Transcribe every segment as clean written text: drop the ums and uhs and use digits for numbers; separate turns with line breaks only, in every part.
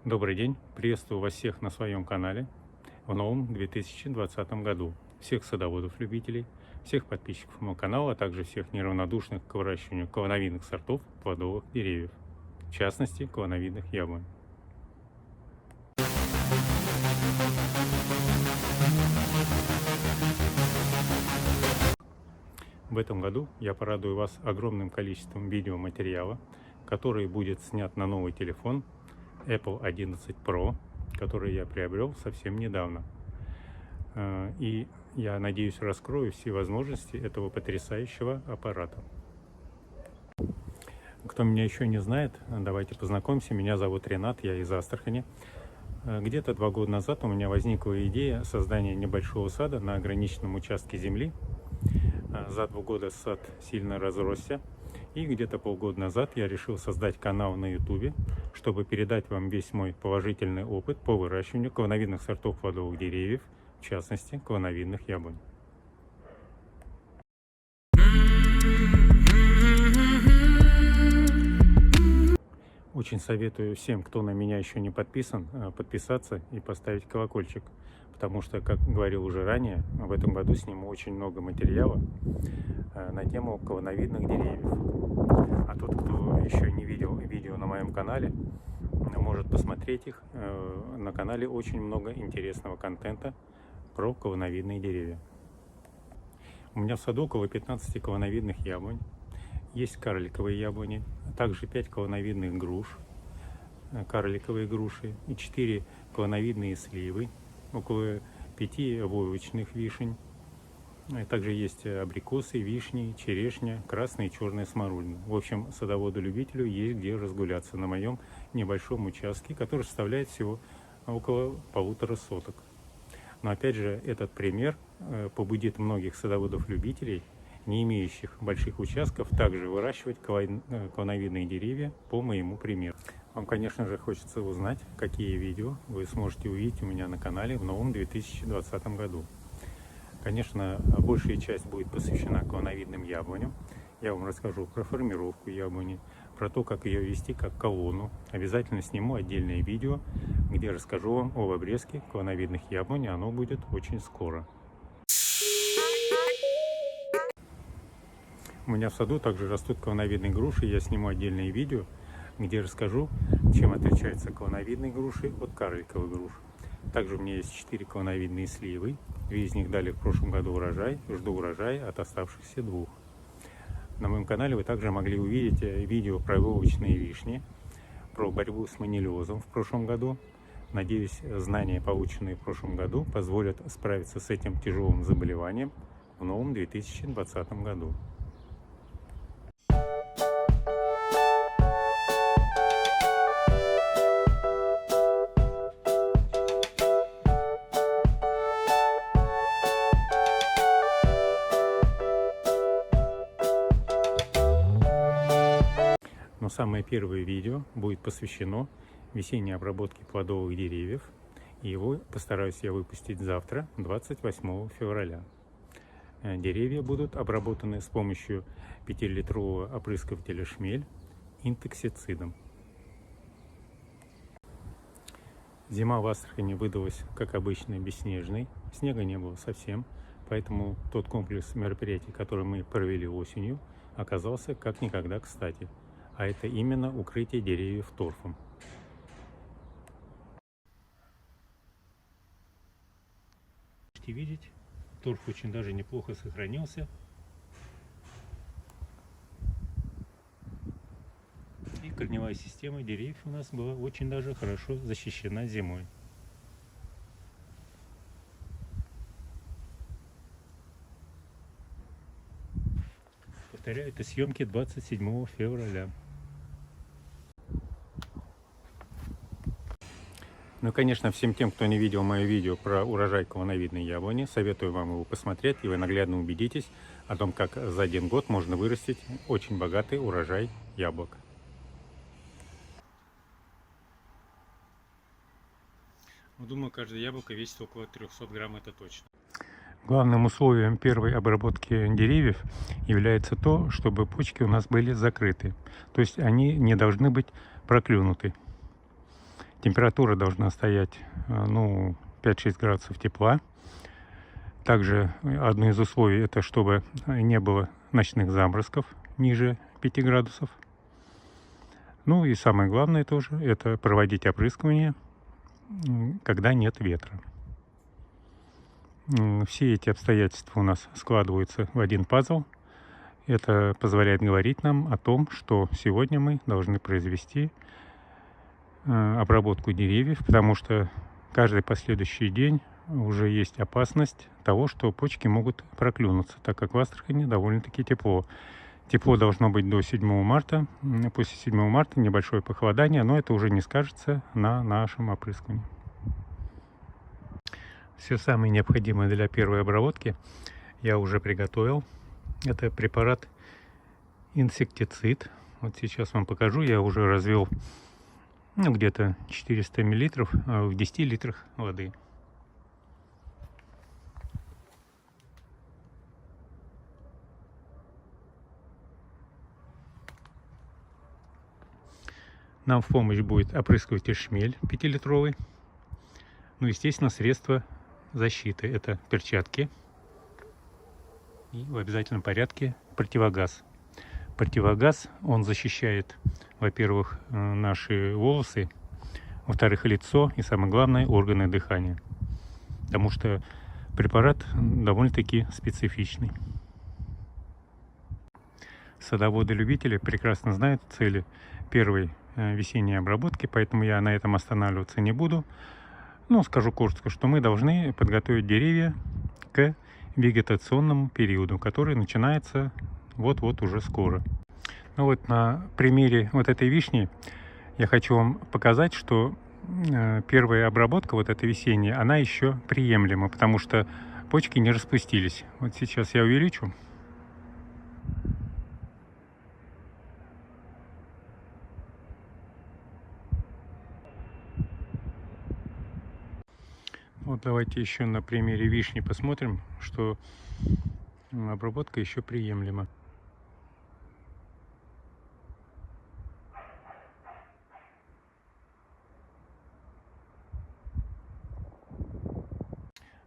Добрый день, приветствую вас всех на своем канале в новом 2020 году. Всех садоводов-любителей, всех подписчиков моего канала, а также всех неравнодушных к выращиванию клоновидных сортов плодовых деревьев, в частности клоновидных яблонь. В этом году я порадую вас огромным количеством видеоматериала, который будет снят на новый телефон Apple 11 Pro, который я приобрел совсем недавно. И я надеюсь, раскрою все возможности этого потрясающего аппарата. Кто меня еще не знает, давайте познакомимся. Меня зовут Ренат, я из Астрахани. Где-то 2 года назад у меня возникла идея создания небольшого сада на ограниченном участке земли. За 2 года сад сильно разросся. И где-то полгода назад я решил создать канал на YouTube, чтобы передать вам весь мой положительный опыт по выращиванию клоновидных сортов плодовых деревьев, в частности клоновидных яблонь. Очень советую всем, кто на меня еще не подписан, подписаться и поставить колокольчик, потому что, как говорил уже ранее, в этом году сниму очень много материала на тему клоновидных деревьев. А тот, кто еще не видел видео на моем канале, может посмотреть их. На канале очень много интересного контента про клоновидные деревья. У меня в саду около 15 клоновидных яблонь. Есть карликовые яблони, а также 5 клоновидных груш, карликовые груши и 4 клоновидные сливы, около 5 войлочных вишень. Также есть абрикосы, вишни, черешня, красная и черная смородина. В общем, садоводу-любителю есть где разгуляться на моем небольшом участке, который составляет всего около 1,5 соток. Но опять же, этот пример побудит многих садоводов-любителей, не имеющих больших участков, также выращивать клоновидные деревья по моему примеру. Вам, конечно же, хочется узнать, какие видео вы сможете увидеть у меня на канале в новом 2020 году. Конечно, большая часть будет посвящена клоновидным яблоням. Я вам расскажу про формировку яблони, про то, как ее вести как колонну. Обязательно сниму отдельное видео, где расскажу вам об обрезке клоновидных яблонь. Оно будет очень скоро. У меня в саду также растут клоновидные груши. Я сниму отдельное видео, где расскажу, чем отличаются клоновидные груши от карликовых груш. Также у меня есть 4 клоновидные сливы. 2 из них дали в прошлом году урожай. Жду урожая от оставшихся 2. На моем канале вы также могли увидеть видео про войлочные вишни, про борьбу с манилиозом в прошлом году. Надеюсь, знания, полученные в прошлом году, позволят справиться с этим тяжелым заболеванием в новом 2020 году. Но самое первое видео будет посвящено весенней обработке плодовых деревьев. И его постараюсь я выпустить завтра, 28 февраля. Деревья будут обработаны с помощью 5-литрового опрыскивателя «Шмель» инсектицидом. Зима в Астрахани выдалась, как обычно, бесснежной. Снега не было совсем. Поэтому тот комплекс мероприятий, который мы провели осенью, оказался как никогда кстати. А это именно укрытие деревьев торфом. Можете видеть, торф очень даже неплохо сохранился. И корневая система деревьев у нас была очень даже хорошо защищена зимой. Повторяю, это съемки 27 февраля. Ну, конечно, всем тем, кто не видел мое видео про урожай клоновидной яблони, советую вам его посмотреть, и вы наглядно убедитесь о том, как за 1 год можно вырастить очень богатый урожай яблок. Думаю, каждое яблоко весит около 300 грамм, это точно. Главным условием первой обработки деревьев является то, чтобы почки у нас были закрыты. То есть они не должны быть проклюнуты. Температура должна стоять, 5-6 градусов тепла. Также одно из условий — это чтобы не было ночных заморозков ниже 5 градусов. Ну и самое главное тоже — это проводить опрыскивание, когда нет ветра. Все эти обстоятельства у нас складываются в один пазл. Это позволяет говорить нам о том, что сегодня мы должны произвести обработку деревьев, потому что каждый последующий день уже есть опасность того, что почки могут проклюнуться, так как в Астрахани довольно-таки тепло. Тепло должно быть до 7 марта. После 7 марта небольшое похолодание, но это уже не скажется на нашем опрыскивании. Все самое необходимое для первой обработки я уже приготовил. Это препарат инсектицид. Вот сейчас вам покажу. Я уже развел где-то 400 мл в 10 литрах воды. Нам в помощь будет опрыскиватель шмель 5-литровый. Ну, естественно, средства защиты. Это перчатки и в обязательном порядке противогаз. Противогаз, он защищает, во-первых, наши волосы, во-вторых, лицо и, самое главное, органы дыхания. Потому что препарат довольно-таки специфичный. Садоводы-любители прекрасно знают цели первой весенней обработки, поэтому я на этом останавливаться не буду. Но скажу коротко, что мы должны подготовить деревья к вегетационному периоду, который начинается вот-вот уже скоро. Ну вот на примере вот этой вишни я хочу вам показать, что первая обработка, вот эта весенняя, она еще приемлема, потому что почки не распустились. Вот сейчас я увеличу. Вот давайте еще на примере вишни посмотрим, что обработка еще приемлема.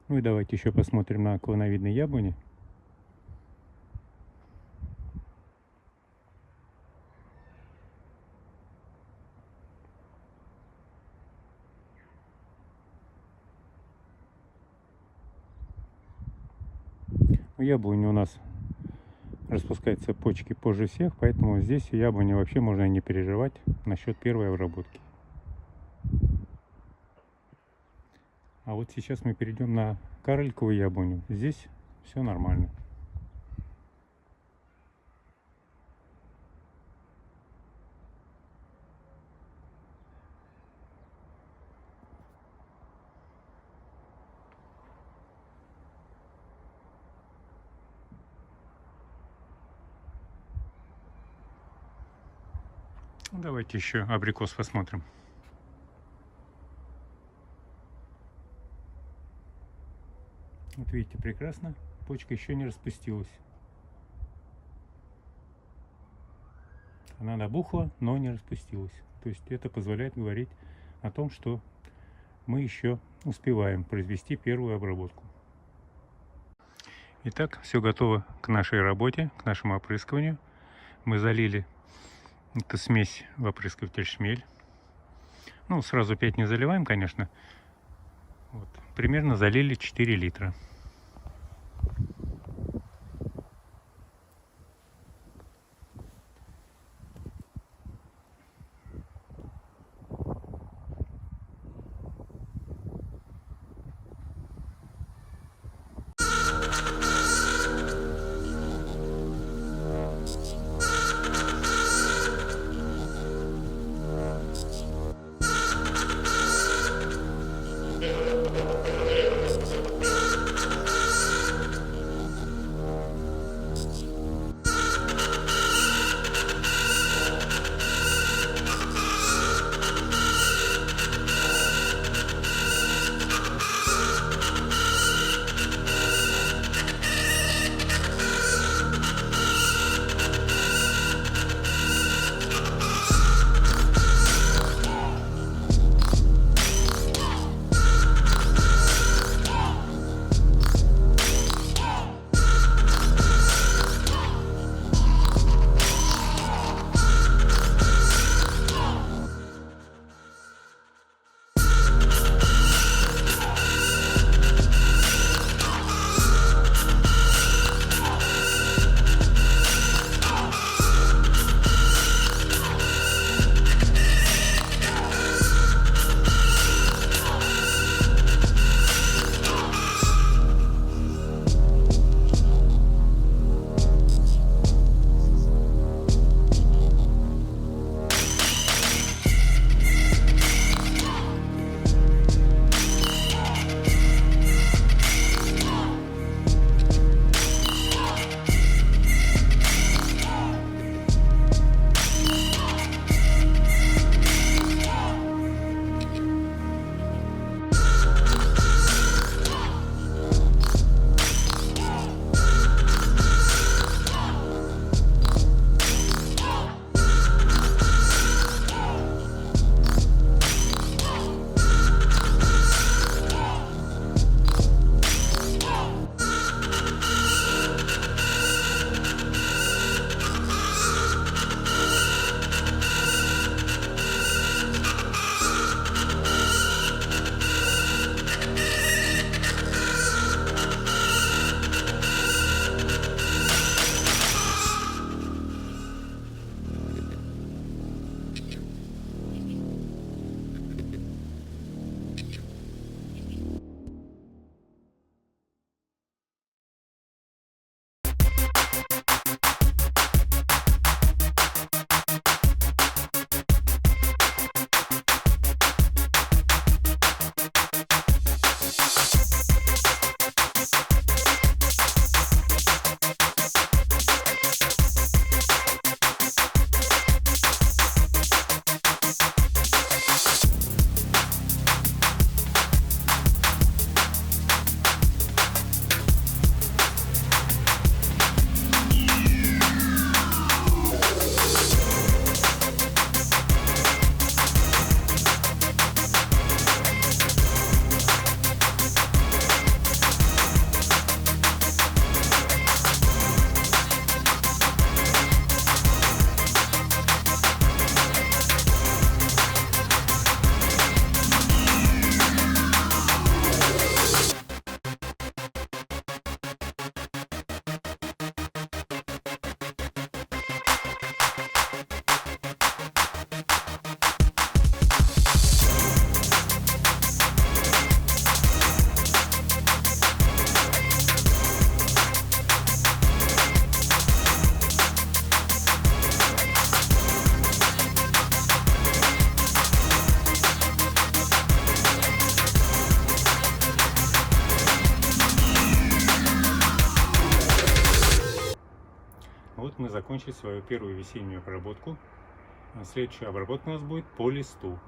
Ну и давайте еще посмотрим на клоновидные яблони. У яблони у нас распускаются почки позже всех, поэтому здесь у яблони вообще можно не переживать насчет первой обработки. А вот сейчас мы перейдем на карликовую яблоню. Здесь все нормально. Давайте еще абрикос посмотрим. Вот видите, прекрасно. Почка еще не распустилась. Она набухла, но не распустилась. То есть это позволяет говорить о том, что мы еще успеваем произвести первую обработку. Итак, все готово к нашей работе, к нашему опрыскиванию. Мы залили эту смесь в опрыскиватель шмель. Ну, сразу 5 не заливаем, конечно. Вот. Примерно залили 4 литра. Вот мы закончили свою первую весеннюю обработку. Следующая обработка у нас будет по листу.